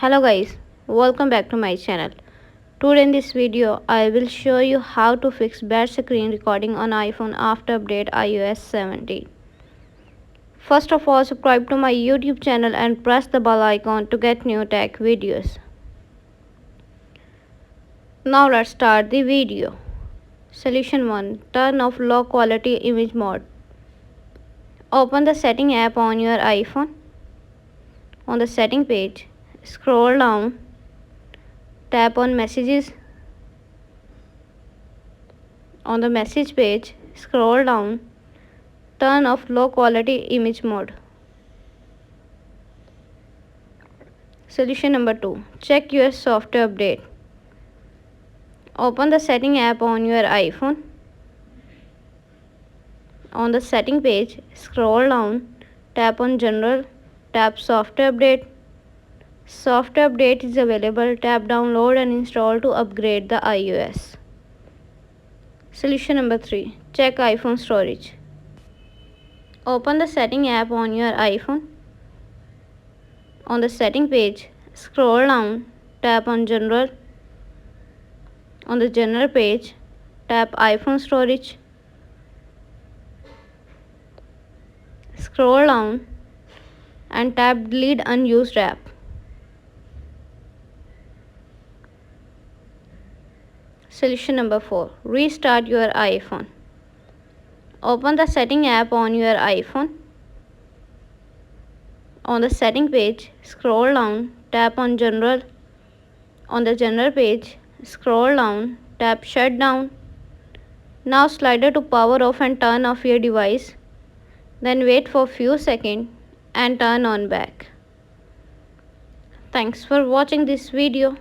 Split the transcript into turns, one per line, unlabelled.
Hello guys, welcome back to my channel. Today in this video I will show you how to fix bad screen recording on iPhone after update iOS 17. First of all, subscribe to my YouTube channel and press the bell icon to get new tech videos. Now let's start the video. Solution 1. Turn off low quality image mode. Open the setting app on your iPhone. On the setting page, scroll down, tap on messages. On the message page, scroll down, turn off low quality image mode. Solution number 2. Check your software update. Open the setting app on your iPhone. On the setting page, scroll down, tap on general, tap software update. Software update is available. Tap download and install to upgrade the iOS. Solution number 3. Check iPhone storage. Open the setting app on your iPhone. On the setting page, scroll down, tap on general. On the general page, tap iPhone storage. Scroll down and tap delete unused app. Solution number 4. Restart your iPhone. Open the setting app on your iPhone. On the setting page, scroll down, tap on general. On the general page, scroll down, tap shutdown. Now slider to power off and turn off your device. Then wait for few seconds and turn on back. Thanks for watching this video.